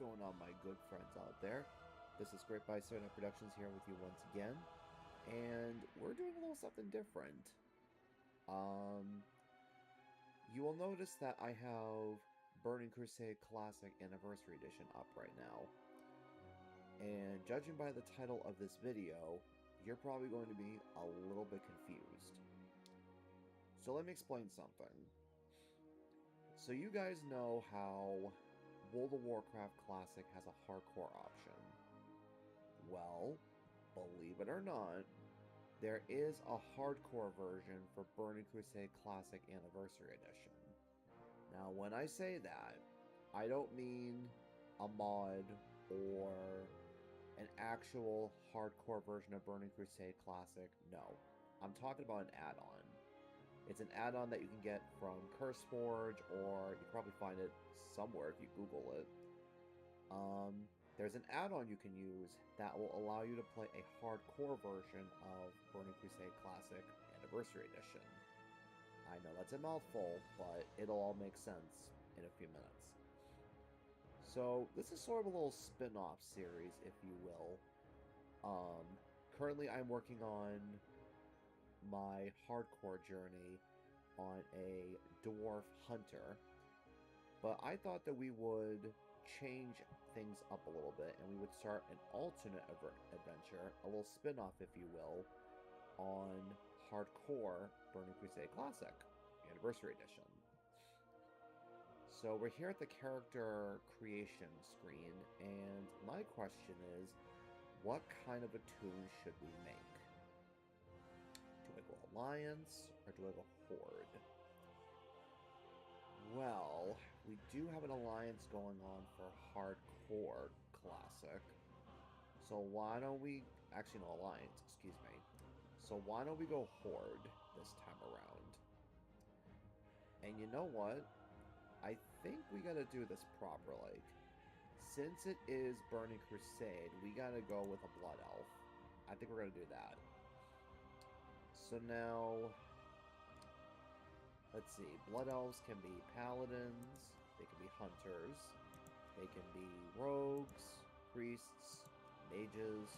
going on, my good friends out there? This is Great by Certain Productions here with you once again, and we're doing a little something different. Um, you will notice that I have Burning Crusade Classic Anniversary Edition up right now, and judging by the title of this video, you're probably going to be a little bit confused. So let me explain something. So you guys know how World of Warcraft Classic has a hardcore option. Well, believe it or not, there is a hardcore version for Burning Crusade Classic Anniversary Edition. Now, when I say that, I don't mean a mod or an actual hardcore version of Burning Crusade Classic. No, I'm talking about an add-on. It's an add-on that you can get from CurseForge, or you can probably find it somewhere if you Google it. There's an add-on you can use that will allow you to play a hardcore version of Burning Crusade Classic Anniversary Edition. I know that's a mouthful, but it'll all make sense in a few minutes. So, this is sort of a little spin-off series, if you will. Currently I'm working on my hardcore journey on a dwarf hunter, but I thought that we would change things up a little bit and we would start an alternate adventure, a little spin-off if you will, on hardcore Burning Crusade Classic Anniversary Edition. So we're here at the character creation screen, and my question is, what kind of a tune should we make? Do I go Alliance, or do I go Horde? Well, we do have an Alliance going on for Hardcore Classic. So why don't we... Actually, no, Alliance, excuse me. So why don't we go Horde this time around? And you know what? I think we gotta do this properly. Since it is Burning Crusade, we gotta go with a Blood Elf. I think we're gonna do that. So now, let's see. Blood Elves can be Paladins, they can be Hunters, they can be Rogues, Priests, Mages,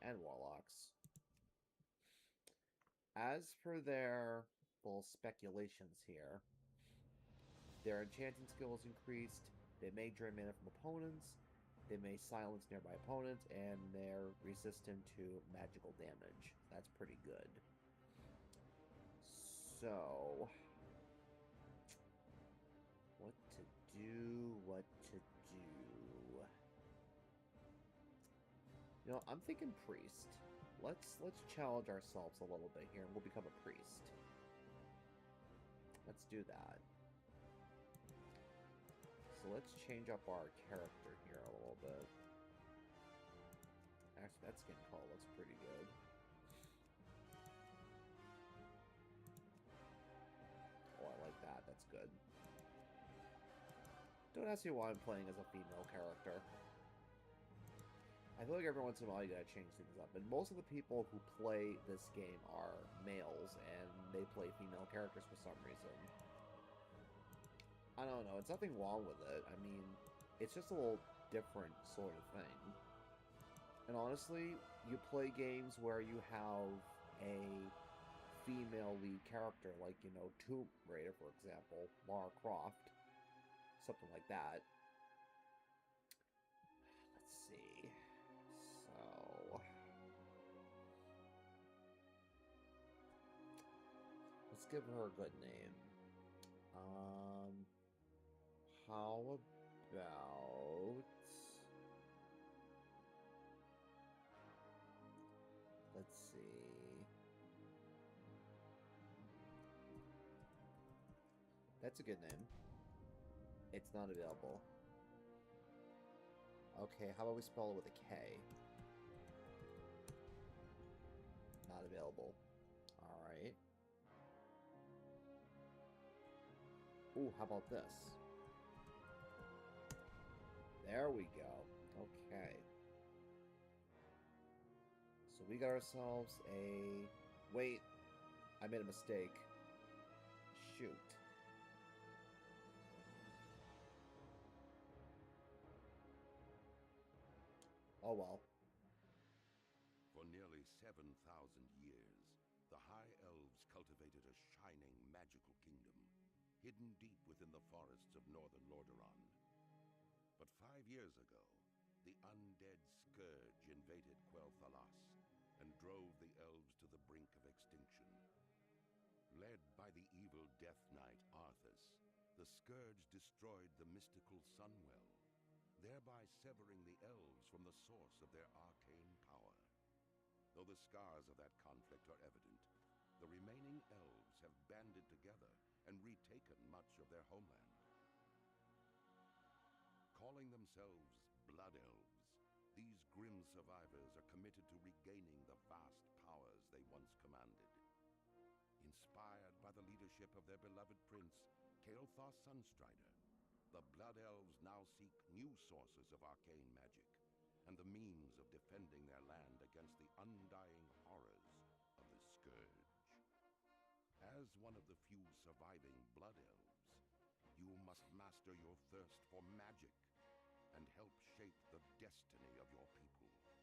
and Warlocks. As for their little speculations here, their enchanting skill is increased, they may drain mana from opponents, they may silence nearby opponents, and they're resistant to magical damage. That's pretty good. So, what to do, You know, I'm thinking priest. Let's challenge ourselves a little bit here, and we'll become a priest. Let's do that. So let's change up our character here a little bit. Actually, that skin color looks pretty good. Oh, I like that. That's good. Don't ask me why I'm playing as a female character. I feel like every once in a while you gotta change things up. And most of the people who play this game are males, and they play female characters for some reason. I don't know. It's nothing wrong with it. I mean, it's just a little different sort of thing. And honestly, you play games where you have a female lead character, like, you know, Tomb Raider, for example, Lara Croft, something like that. Let's see. So, let's give her a good name. How about... Let's see... That's a good name. It's not available. Okay, how about we spell it with a K? Not available. Alright. Ooh, how about this? There we go. Okay. So we got ourselves a... Wait. I made a mistake. Shoot. Oh well. For nearly 7,000 years, the High Elves cultivated a shining, magical kingdom, hidden deep within the forests of northern Lordaeron. But 5 years ago, the undead Scourge invaded Quel'Thalas and drove the elves to the brink of extinction. Led by the evil Death Knight Arthas, the Scourge destroyed the mystical Sunwell, thereby severing the elves from the source of their arcane power. Though the scars of that conflict are evident, the remaining elves have banded together and retaken much of their homeland. Calling themselves Blood Elves, these grim survivors are committed to regaining the vast powers they once commanded. Inspired by the leadership of their beloved prince, Kael'thas Sunstrider, the Blood Elves now seek new sources of arcane magic and the means of defending their land against the undying horrors of the Scourge. As one of the few surviving Blood Elves, you must master your thirst for magic and help shape the destiny of your people.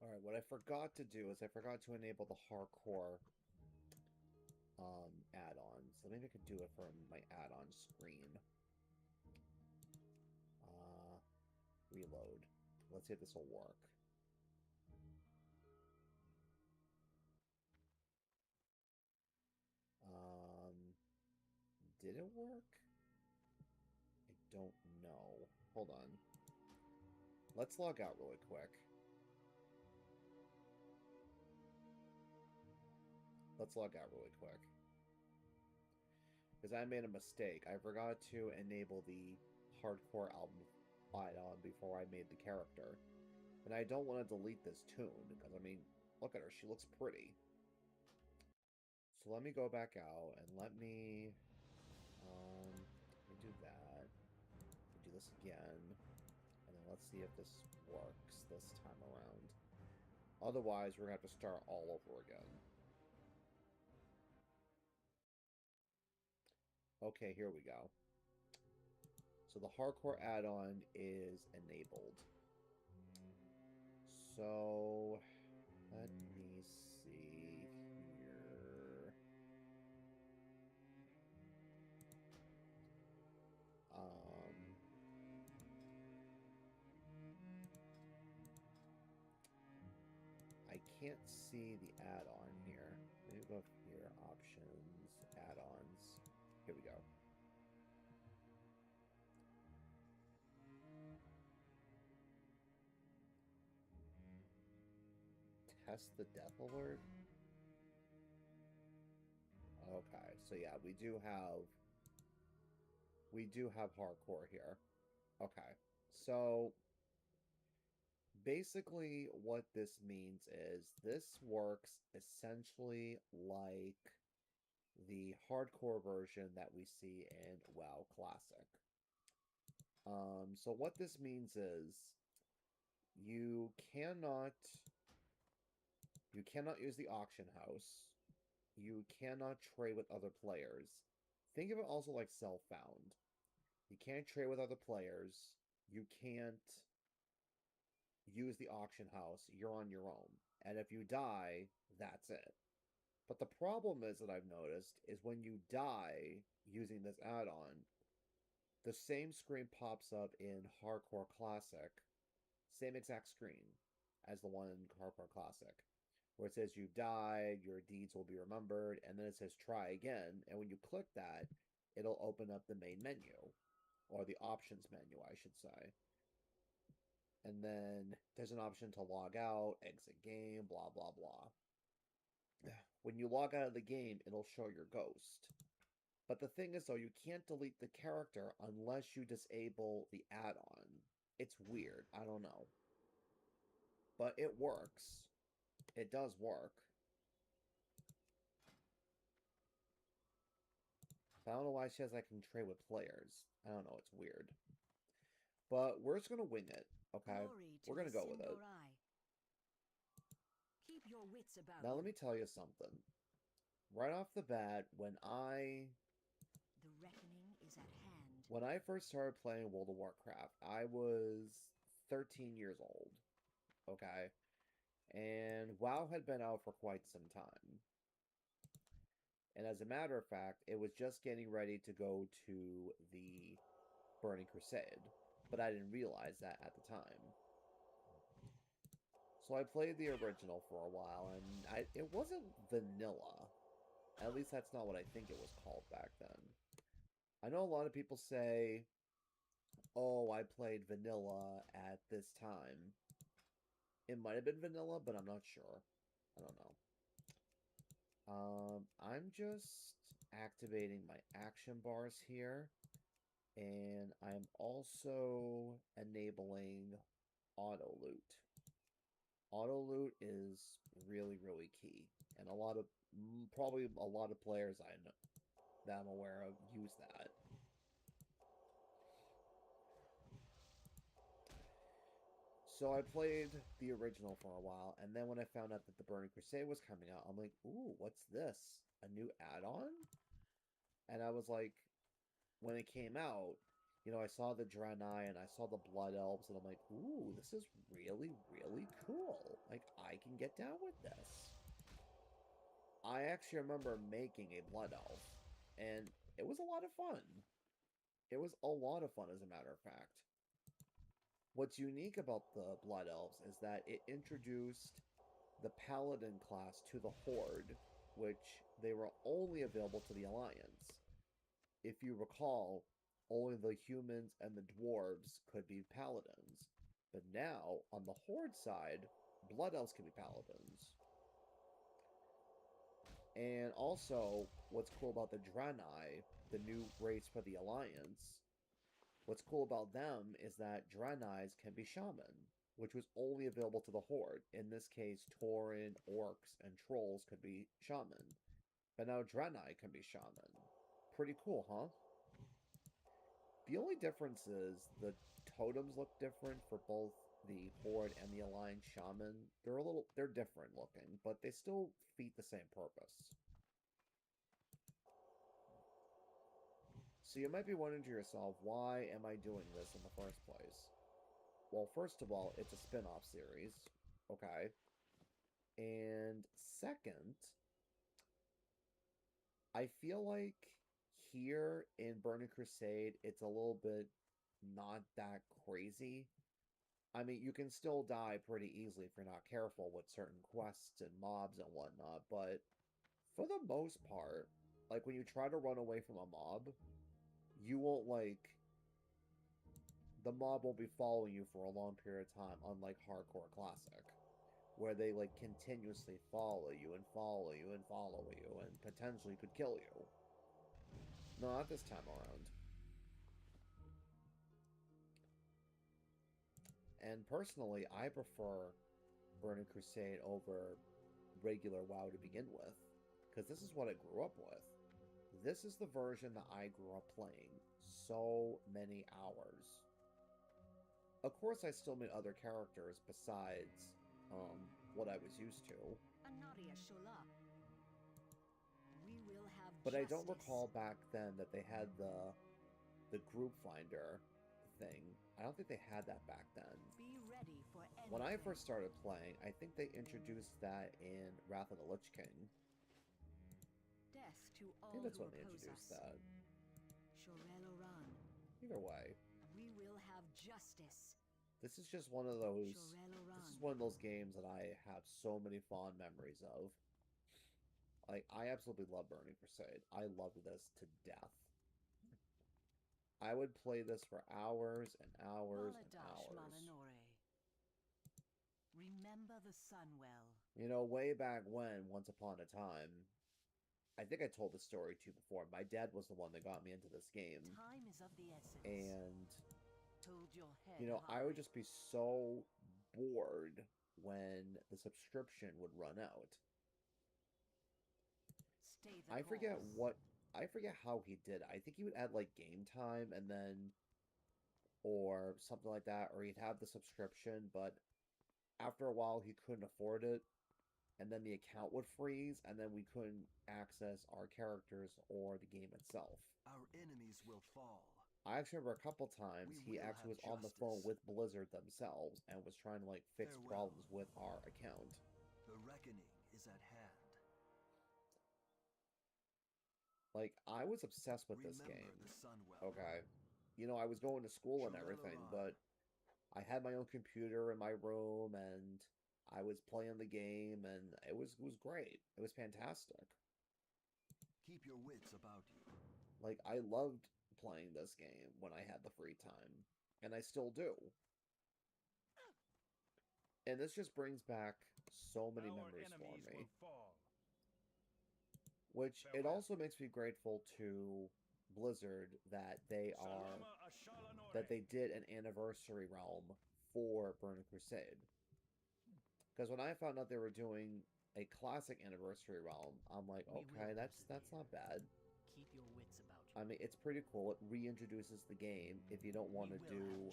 Alright, what I forgot to do is I forgot to enable the hardcore add-on. So maybe I could do it from my add-on screen. Reload. Let's see if this will work. Did it work? I don't know. Hold on. Let's log out really quick. Let's log out really quick. Because I made a mistake. I forgot to enable the hardcore album add-on before I made the character. And I don't want to delete this tune, because, I mean, look at her. She looks pretty. So let me go back out, and let me do that. Do this again. And then let's see if this works this time around. Otherwise, we're going to have to start all over again. Okay, here we go. So the hardcore add-on is enabled. So let me see here. I can't see the add-on here. Let me go here, options, add-ons. Here we go. Test the death alert. Okay, so yeah, we do have hardcore here. Okay, so basically what this means is this works essentially like the hardcore version that we see in WoW Classic. So what this means is you cannot use the auction house. You cannot trade with other players. Think of it also like self-found. You can't trade with other players. You can't use the auction house. You're on your own. And if you die, that's it. But the problem is that I've noticed is when you die using this add-on, the same screen pops up in Hardcore Classic. Same exact screen as the one in Hardcore Classic. Where it says you died, your deeds will be remembered, and then it says try again. And when you click that, it'll open up the main menu. Or the options menu, I should say. And then there's an option to log out, exit game, blah, blah, blah. When you log out of the game, it'll show your ghost. But the thing is, though, you can't delete the character unless you disable the add-on. It's weird. I don't know. But it works. It does work. I don't know why she says I can trade with players. I don't know. It's weird. But we're just going to wing it. Okay? We're going to go with it. Keep your wits about Now, let me tell you something. Right off the bat, when I... The reckoning is at hand. When I first started playing World of Warcraft, I was 13 years old. Okay. And WoW had been out for quite some time. And as a matter of fact, it was just getting ready to go to the Burning Crusade. But I didn't realize that at the time. So I played the original for a while, and it wasn't vanilla. At least that's not what I think it was called back then. I know a lot of people say, oh, I played vanilla at this time. It might have been vanilla, but I'm not sure. I don't know. I'm just activating my action bars here, and I'm also enabling auto loot. Auto loot is really, really key, and probably a lot of players I know that I'm aware of use that. So I played the original for a while, and then when I found out that the Burning Crusade was coming out, I'm like, ooh, what's this? A new add-on? And I was like, when it came out, I saw the Draenei and I saw the Blood Elves, and I'm like, ooh, this is really, really cool. Like, I can get down with this. I actually remember making a Blood Elf, and it was a lot of fun. It was a lot of fun, as a matter of fact. What's unique about the Blood Elves is that it introduced the Paladin class to the Horde, which they were only available to the Alliance. If you recall, only the humans and the dwarves could be paladins. But now, on the Horde side, Blood Elves can be paladins. And also, what's cool about the Draenei, the new race for the Alliance, what's cool about them is that Draenei can be shaman, which was only available to the Horde. In this case, Tauren, orcs, and trolls could be shaman. But now Draenei can be shaman. Pretty cool, huh? The only difference is the totems look different for both the Horde and the Alliance Shaman. They're different looking, but they still feat the same purpose. So you might be wondering to yourself, why am I doing this in the first place? Well, first of all, it's a spin-off series, okay? And second, I feel like here in Burning Crusade, it's a little bit not that crazy. I mean, you can still die pretty easily if you're not careful with certain quests and mobs and whatnot, but for the most part, like when you try to run away from a mob, you won't the mob won't be following you for a long period of time, unlike Hardcore Classic, where they continuously follow you and follow you and follow you and potentially could kill you. No, not this time around. And personally, I prefer Burning Crusade over regular WoW to begin with, because this is what I grew up with. This is the version that I grew up playing so many hours. Of course, I still made other characters besides what I was used to. But I don't recall back then that they had the group finder thing. I don't think they had that back then. When I first started playing, I think they introduced that in Wrath of the Lich King. I think that's when they introduced that. Either way, we will have justice. This is just one of those. This is one of those games that I have so many fond memories of. Like, I absolutely love Burning Crusade. I love this to death. I would play this for hours and hours and hours. Remember the Sunwell. You know, way back when, once upon a time, I think I told the story to you before. My dad was the one that got me into this game. Time is of the essence. And, Hold your head I would just be so bored when the subscription would run out. I forget how he did it. I think he would add game time and then, or something like that, or he'd have the subscription, but after a while he couldn't afford it, and then the account would freeze, and then we couldn't access our characters or the game itself. Our enemies will fall. I actually remember a couple times We he will actually was have on the phone justice. with Blizzard themselves and was trying to, like, fix Farewell. problems with our account. The reckoning is at hand. Like, I was obsessed with this Remember game. the Sunwell. Okay. You know, I was going to school and everything, but I had my own computer in my room and I was playing the game and it was great. It was fantastic. Keep your wits about you. Like, I loved playing this game when I had the free time, and I still do. And this just brings back so many memories for me. Which it also makes me grateful to Blizzard that they did an anniversary realm for Burning Crusade. Because when I found out they were doing a classic anniversary realm, I'm like, okay, that's not bad. Keep your wits about you. I mean, it's pretty cool. It reintroduces the game if you don't want to do,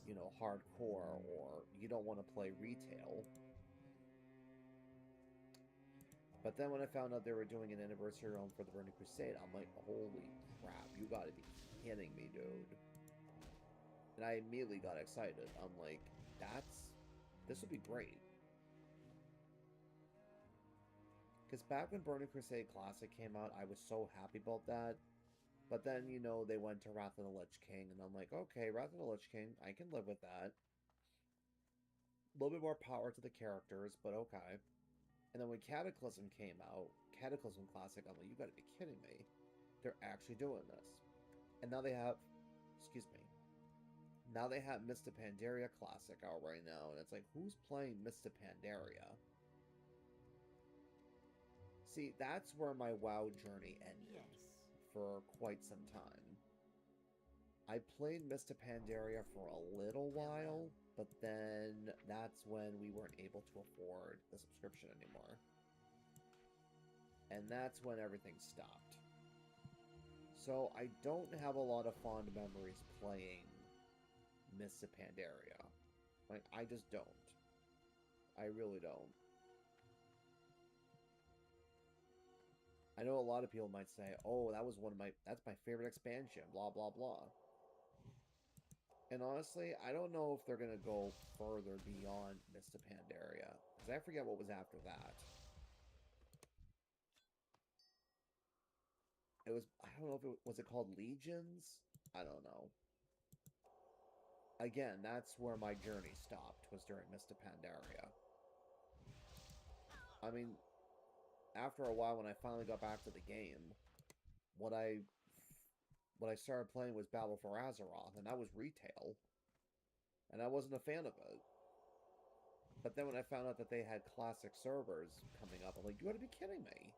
you know, hardcore or you don't want to play retail. But then when I found out they were doing an anniversary realm for the Burning Crusade, I'm like, holy crap, you gotta be kidding me, dude. And I immediately got excited. I'm like, this would be great. Because back when Burning Crusade Classic came out, I was so happy about that. But then, you know, they went to Wrath of the Lich King, and I'm like, okay, Wrath of the Lich King, I can live with that. A little bit more power to the characters, but okay. And then when Cataclysm came out, Cataclysm Classic, I'm like, you gotta be kidding me. They're actually doing this. And now they have, excuse me, now they have Mista Pandaria Classic out right now, and it's like, who's playing Mista Pandaria? See, that's where my WoW journey ended. Yes. For quite some time. I played Mista Pandaria for a little while, but then that's when we weren't able to afford the subscription anymore. And that's when everything stopped. So I don't have a lot of fond memories playing Mista Pandaria. Like, I just don't. I really don't. I know a lot of people might say, oh, that's my favorite expansion, blah, blah, blah. And honestly, I don't know if they're going to go further beyond Mista Pandaria, because I forget what was after that. I don't know if was it called Legions? I don't know. Again, that's where my journey stopped, was during Mista Pandaria. I mean, after a while, when I finally got back to the game, what I started playing was Battle for Azeroth, and that was retail. And I wasn't a fan of it. But then when I found out that they had classic servers coming up, I'm like, you gotta be kidding me.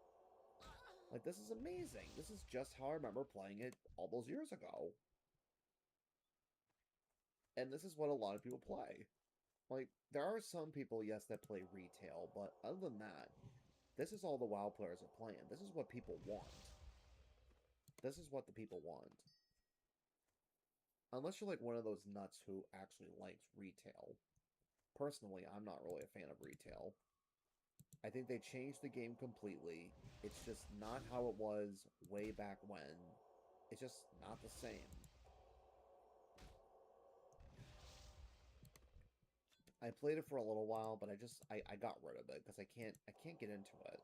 Like, this is amazing. This is just how I remember playing it all those years ago. And this is what a lot of people play. Like, there are some people, yes, that play retail, but other than that, this is all the WoW players are playing. This is what people want. This is what the people want. Unless you're like one of those nuts who actually likes retail. Personally, I'm not really a fan of retail. I think they changed the game completely. It's just not how it was way back when. It's just not the same. I played it for a little while, but I got rid of it because I can't get into it.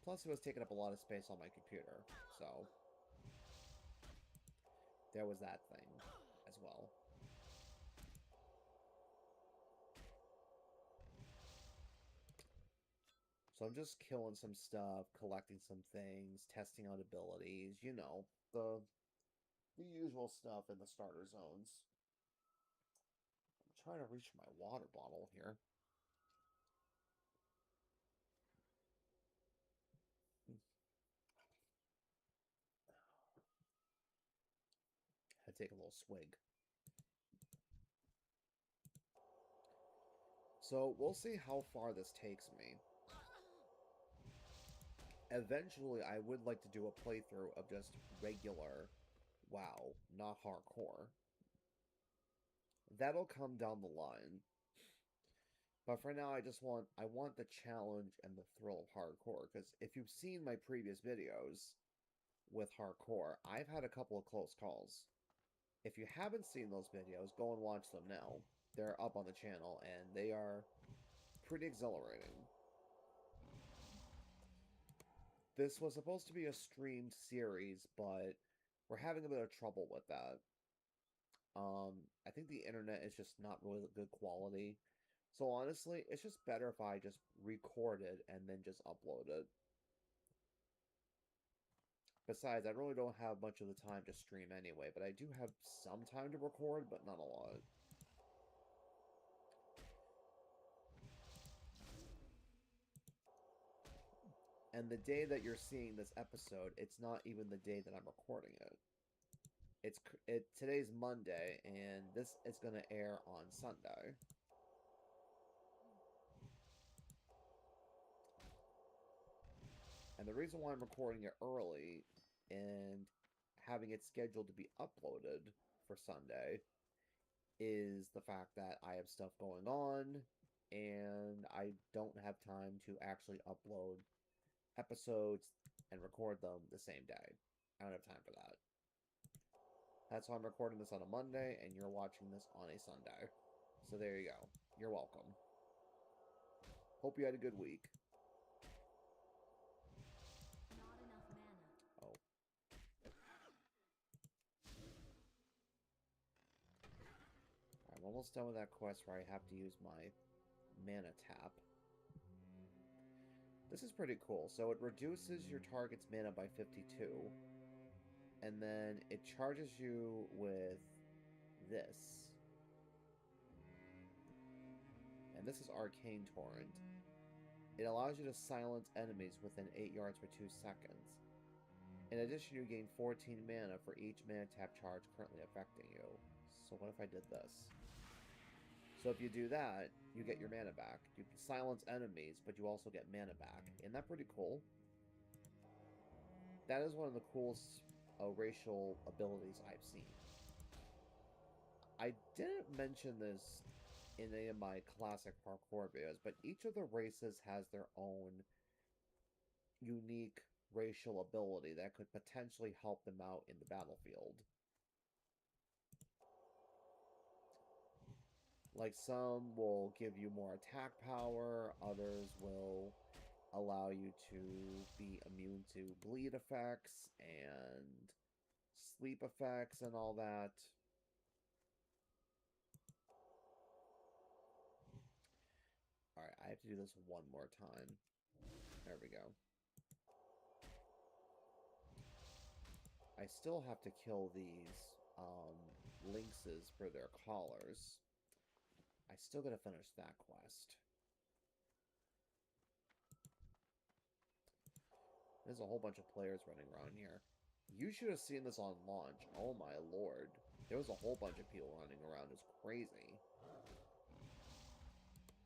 Plus, it was taking up a lot of space on my computer, so there was that thing as well. So I'm just killing some stuff, collecting some things, testing out abilities, you know, the usual stuff in the starter zones. I'm trying to reach my water bottle here. I take a little swig. So we'll see how far this takes me. Eventually, I would like to do a playthrough of just regular WoW, not hardcore. That'll come down the line. But for now, I want the challenge and the thrill of hardcore, because if you've seen my previous videos with hardcore, I've had a couple of close calls. If you haven't seen those videos, go and watch them now. They're up on the channel, and they are pretty exhilarating. This was supposed to be a streamed series, but we're having a bit of trouble with that. I think the internet is just not really good quality. So honestly, it's just better if I just record it and then just upload it. Besides, I really don't have much of the time to stream anyway, but I do have some time to record, but not a lot. And the day that you're seeing this episode, it's not even the day that I'm recording it. Today's Monday, and this is going to air on Sunday. And the reason why I'm recording it early and having it scheduled to be uploaded for Sunday is the fact that I have stuff going on and I don't have time to actually upload episodes and record them the same day. I don't have time for that. That's why I'm recording this on a Monday and you're watching this on a Sunday. So there you go. You're welcome. Hope you had a good week. I'm almost done with that quest where I have to use my mana tap. This is pretty cool. So it reduces your target's mana by 52. And then it charges you with this. And this is Arcane Torrent. It allows you to silence enemies within 8 yards for 2 seconds. In addition, you gain 14 mana for each mana tap charge currently affecting you. So what if I did this? So if you do that, you get your mana back. You can silence enemies, but you also get mana back. Isn't that pretty cool? That is one of the coolest racial abilities I've seen. I didn't mention this in any of my classic parkour videos, but each of the races has their own unique racial ability that could potentially help them out in the battlefield. Like, some will give you more attack power, others will allow you to be immune to bleed effects and sleep effects and all that. Alright, I have to do this one more time. There we go. I still have to kill these lynxes for their collars. I still gotta finish that quest. There's a whole bunch of players running around here. You should have seen this on launch. Oh my lord. There was a whole bunch of people running around. It's crazy.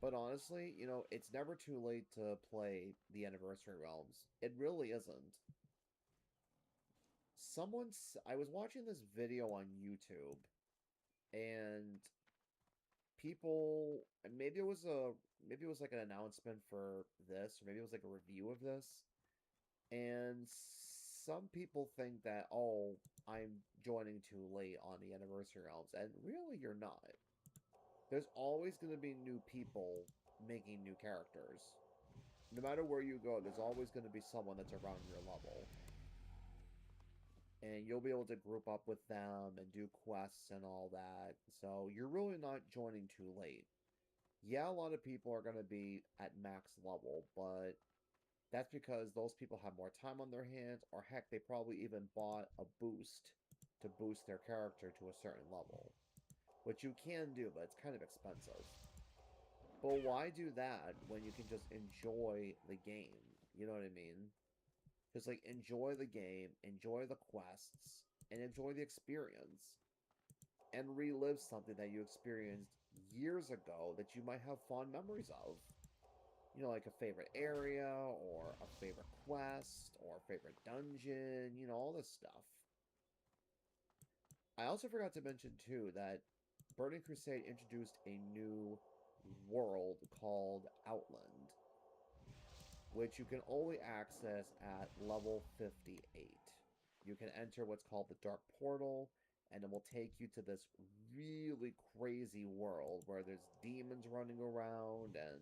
But honestly, you know, it's never too late to play the Anniversary Realms. It really isn't. I was watching this video on YouTube, and people, maybe it was like an announcement for this, or maybe it was like a review of this, and some people think that, oh, I'm joining too late on the Anniversary Realms, and really you're not. There's always going to be new people making new characters. No matter where you go, there's always going to be someone that's around your level. And you'll be able to group up with them and do quests and all that. So you're really not joining too late. Yeah, a lot of people are going to be at max level, but that's because those people have more time on their hands, or heck, they probably even bought a boost to boost their character to a certain level. Which you can do, but it's kind of expensive. But why do that when you can just enjoy the game? You know what I mean? Just, like, enjoy the game, enjoy the quests, and enjoy the experience. And relive something that you experienced years ago that you might have fond memories of. You know, like a favorite area, or a favorite quest, or a favorite dungeon, you know, all this stuff. I also forgot to mention, too, that Burning Crusade introduced a new world called Outland, which you can only access at level 58. You can enter what's called the Dark Portal, and it will take you to this really crazy world where there's demons running around and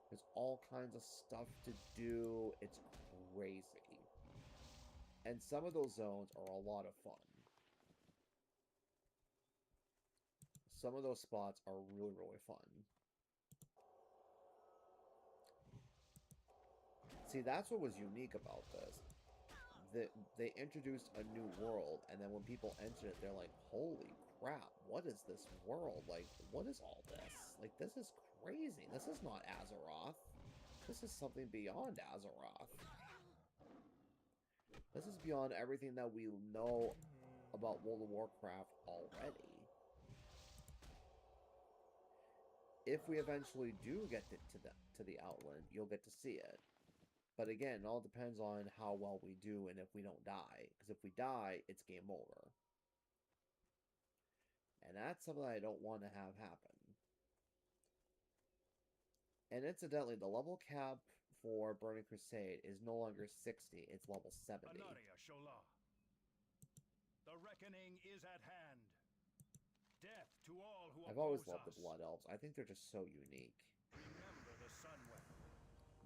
there's all kinds of stuff to do. It's crazy. And some of those zones are a lot of fun. Some of those spots are really, really fun. See, that's what was unique about this. They introduced a new world, and then when people entered it, they're like, holy crap, what is this world? Like, what is all this? Like, this is crazy. This is not Azeroth. This is something beyond Azeroth. This is beyond everything that we know about World of Warcraft already. If we eventually do get to the Outland, you'll get to see it. But again, it all depends on how well we do and if we don't die. Because if we die, it's game over. And that's something I don't want to have happen. And incidentally, the level cap for Burning Crusade is no longer 60, it's level 70. The reckoning is at hand. Death to all who I've always oppose loved the us. Blood Elves. I think they're just so unique. Remember the Sunwell.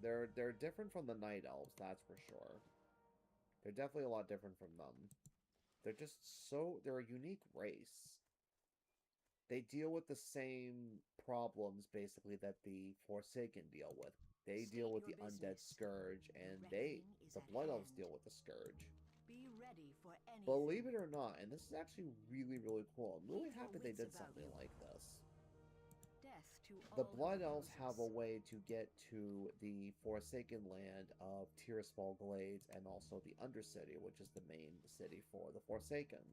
They're different from the Night Elves, that's for sure. They're definitely a lot different from them. They're just they're a unique race. They deal with the same problems, basically, that the Forsaken deal with. They deal with the Undead Scourge, and the Blood Elves deal with the Scourge. Be ready for anything. Believe it or not, and this is actually really, really cool. I'm really happy they did something like this. The Blood Elves have a way to get to the Forsaken land of Tirisfal Glades and also the Undercity, which is the main city for the Forsaken.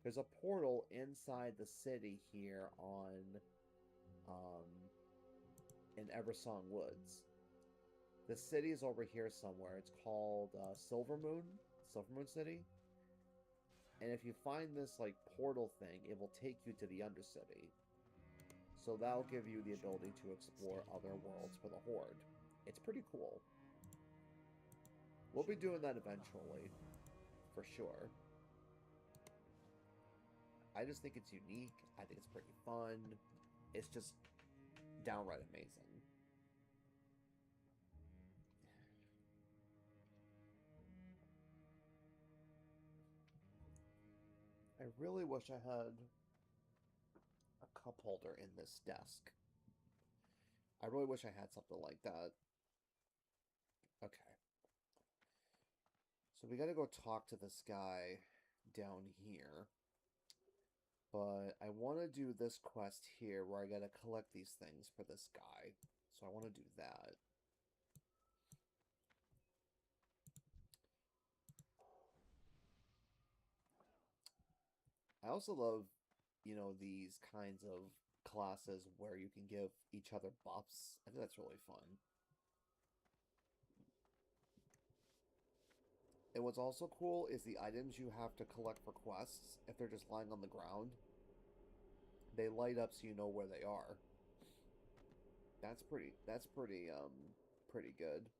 There's a portal inside the city here in Eversong Woods. The city is over here somewhere. It's called Silvermoon City. And if you find this like portal thing, it will take you to the Undercity. So that'll give you the ability to explore other worlds for the Horde. It's pretty cool. We'll be doing that eventually, for sure. I just think it's unique. I think it's pretty fun. It's just downright amazing. I really wish I had a cup holder in this desk. I really wish I had something like that. Okay. So we gotta go talk to this guy down here. But I want to do this quest here where I gotta collect these things for this guy. So I want to do that. I also love, you know, these kinds of classes where you can give each other buffs. I think that's really fun. And what's also cool is the items you have to collect for quests, if they're just lying on the ground, they light up so you know where they are. That's pretty good.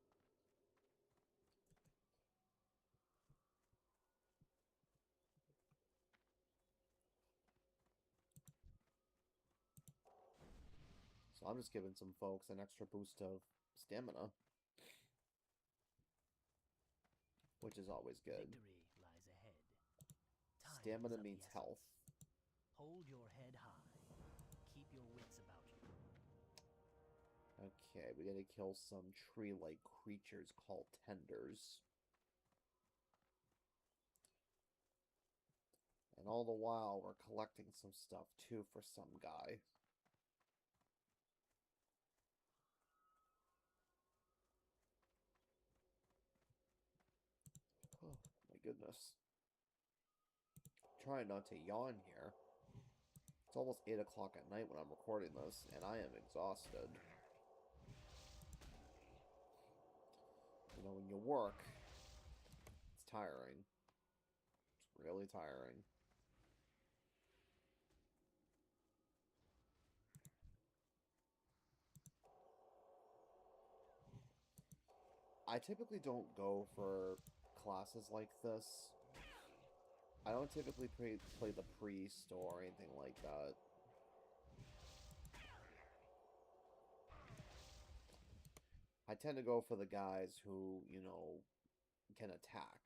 So I'm just giving some folks an extra boost of stamina, which is always good. Victory lies ahead. Time Stamina is of means the health. essence. Hold your head high. Keep your wits about you. Okay, we gotta kill some tree-like creatures called tenders. And all the while, we're collecting some stuff, too, for some guy. Oh, my goodness. Trying not to yawn here. It's almost 8 o'clock at night when I'm recording this, and I am exhausted. You know, when you work, it's tiring. It's really tiring. I typically don't go for classes like this I don't typically play the priest or anything like that. I tend to go for the guys who, you know, can attack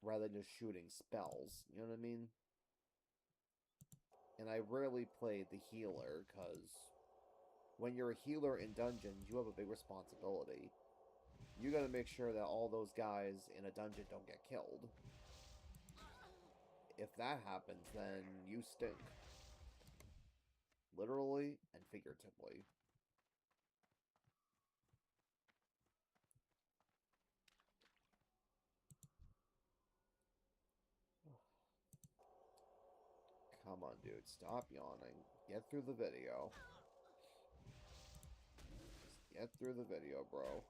rather than just shooting spells. You know what I mean? And I rarely play the healer, because when you're a healer in dungeons, you have a big responsibility. You gotta make sure that all those guys in a dungeon don't get killed. If that happens, then you stink. Literally and figuratively. Come on, dude. Stop yawning. Get through the video. Just get through the video, bro.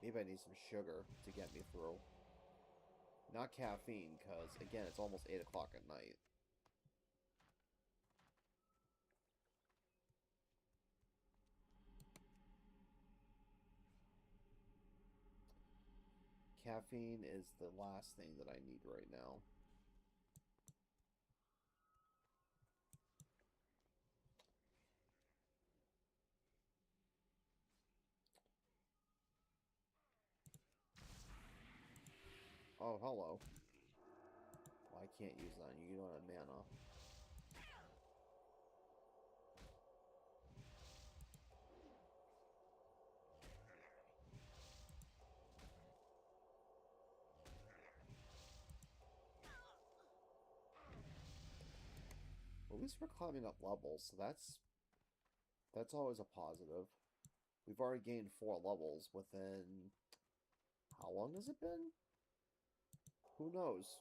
Maybe I need some sugar to get me through. Not caffeine, because, again, it's almost 8 o'clock at night. Caffeine is the last thing that I need right now. Oh, hello. Well, I can't use that. You don't have mana. At least we're climbing up levels, so that's always a positive. We've already gained 4 levels within... How long has it been? Who knows?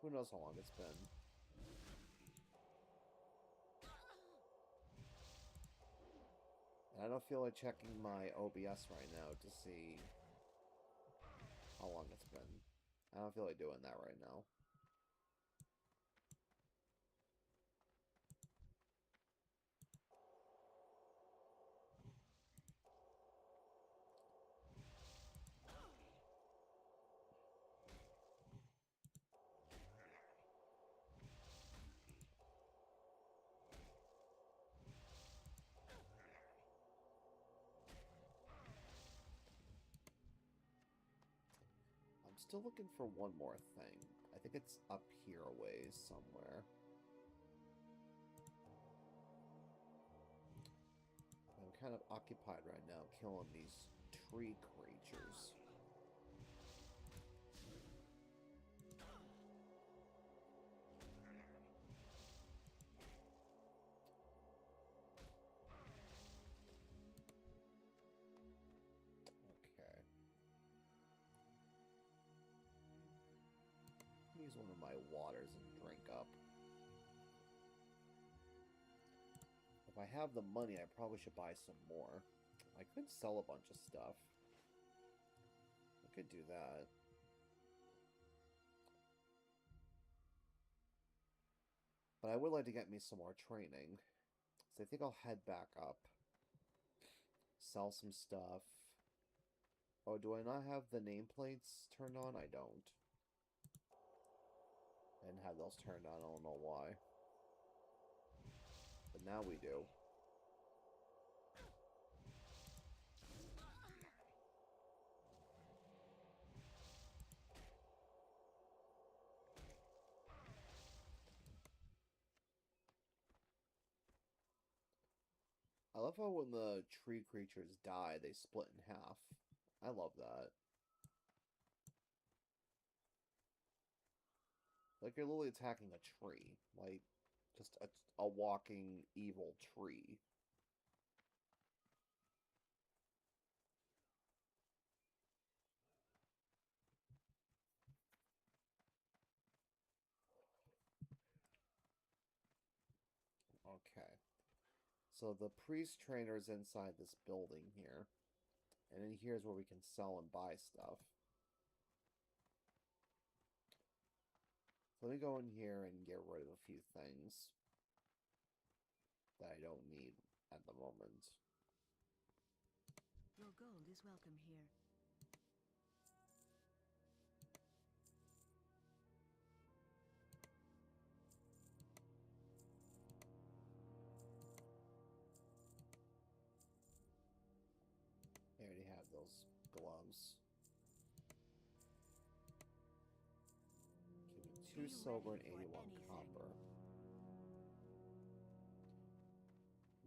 Who knows how long it's been? And I don't feel like checking my OBS right now to see how long it's been. I don't feel like doing that right now. I'm still looking for one more thing. I think it's up here a ways somewhere. I'm kind of occupied right now killing these tree creatures. Okay. Use one of my waters and drink up. If I have the money, I probably should buy some more. I could sell a bunch of stuff. I could do that. But I would like to get me some more training. So I think I'll head back up. Sell some stuff. Oh, do I not have the nameplates turned on? I don't. I didn't have those turned on, I don't know why. But now we do. I love how when the tree creatures die, they split in half. I love that. Like you're literally attacking a tree. Like, just a walking evil tree. Okay. So the priest trainer is inside this building here. And in here's where we can sell and buy stuff. So let me go in here and get rid of a few things that I don't need at the moment. Your gold is welcome here. I already have those gloves. Give me 2 silver and 81 copper.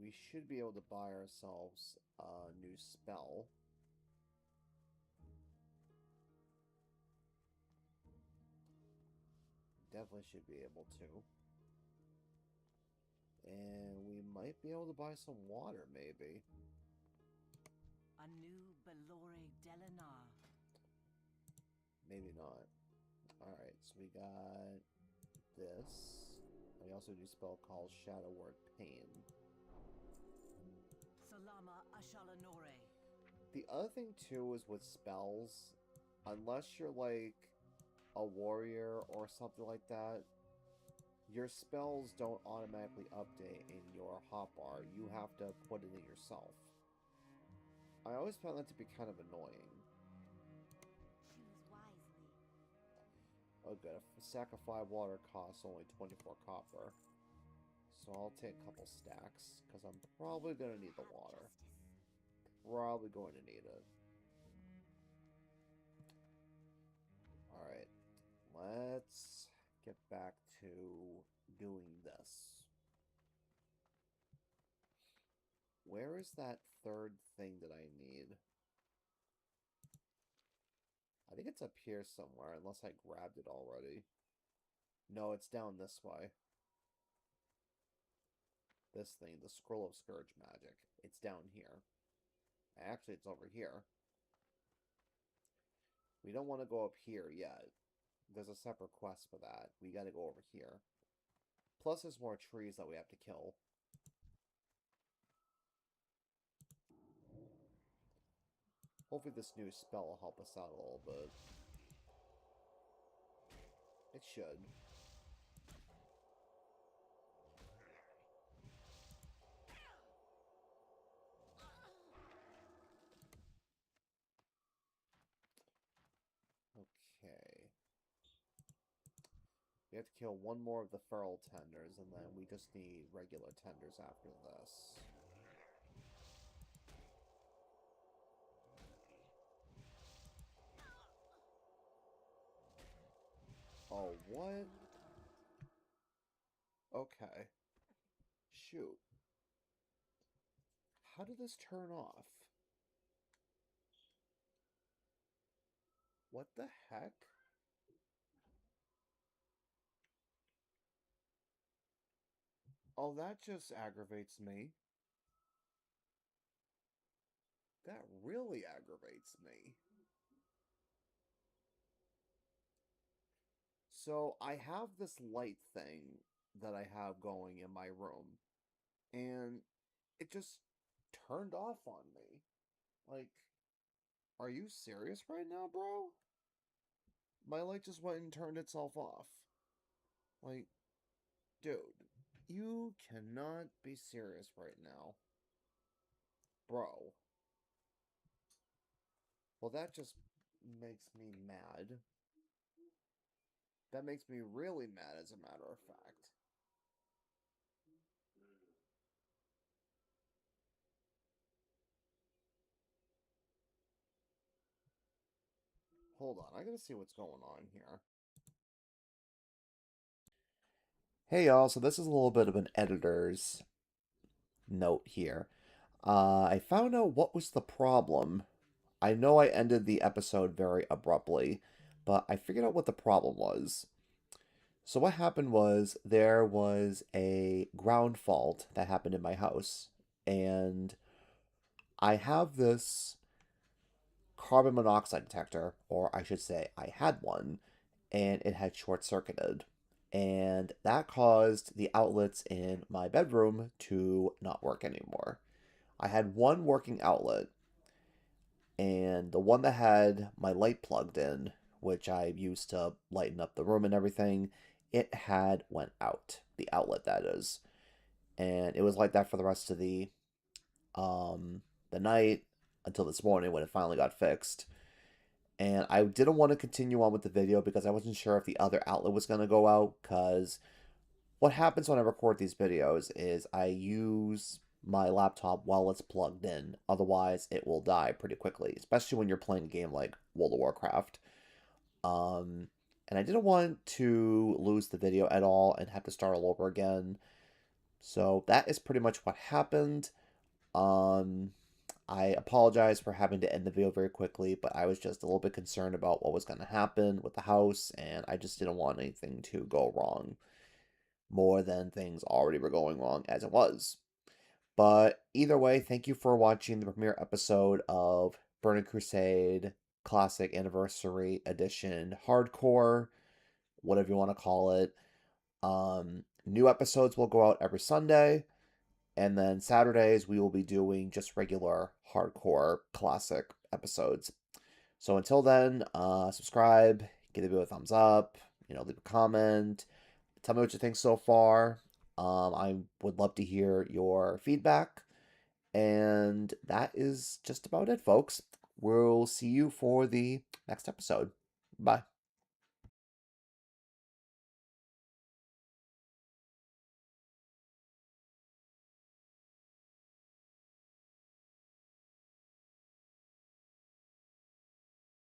We should be able to buy ourselves a new spell. Definitely should be able to. And we might be able to buy some water, maybe. A new Belore Delanar. Maybe not. Alright, so we got this. We also do a spell called Shadow Word Pain. Salama Ashalanore. The other thing, too, is with spells, unless you're, like, a warrior or something like that, your spells don't automatically update in your hotbar. You have to put it in yourself. I always found that to be kind of annoying. Choose wisely. Oh good, a sack of 5 water costs only 24 copper. So I'll take a couple stacks, because I'm probably going to need the water. Probably going to need it. Alright, let's get back to doing this. Where is that third thing that I need? I think it's up here somewhere, unless I grabbed it already. No, it's down this way. This thing, the Scroll of Scourge Magic. It's down here. Actually, it's over here. We don't want to go up here yet. There's a separate quest for that. We gotta go over here. Plus, there's more trees that we have to kill. Hopefully this new spell will help us out a little bit. It should. Okay. We have to kill one more of the feral tenders, and then we just need regular tenders after this. Oh, what? Okay. Shoot. How did this turn off? What the heck? Oh, that just aggravates me. That really aggravates me. So, I have this light thing that I have going in my room, and it just turned off on me. Like, are you serious right now, bro? My light just went and turned itself off. Like, dude, you cannot be serious right now. Bro. Well, that just makes me mad. That makes me really mad, as a matter of fact. Hold on, I gotta see what's going on here. Hey y'all, so this is a little bit of an editor's note here. I found out what was the problem. I know I ended the episode very abruptly, but I figured out what the problem was. So what happened was there was a ground fault that happened in my house, and I have this carbon monoxide detector, or I should say I had one, and it had short-circuited. And that caused the outlets in my bedroom to not work anymore. I had one working outlet, and the one that had my light plugged in, which I used to lighten up the room and everything, it had went out. The outlet, that is. And it was like that for the rest of the night until this morning when it finally got fixed. And I didn't want to continue on with the video because I wasn't sure if the other outlet was going to go out, because what happens when I record these videos is I use my laptop while it's plugged in. Otherwise, it will die pretty quickly, especially when you're playing a game like World of Warcraft. And I didn't want to lose the video at all and have to start all over again. So that is pretty much what happened. I apologize for having to end the video very quickly, but I was just a little bit concerned about what was going to happen with the house, and I just didn't want anything to go wrong more than things already were going wrong as it was. But either way, thank you for watching the premiere episode of Burning Crusade Classic Anniversary Edition Hardcore, whatever you want to call it. New episodes will go out every Sunday. And then Saturdays, we will be doing just regular hardcore classic episodes. So until then, subscribe, give the video a thumbs up, leave a comment. Tell me what you think so far. I would love to hear your feedback. And that is just about it, folks. We'll see you for the next episode. Bye.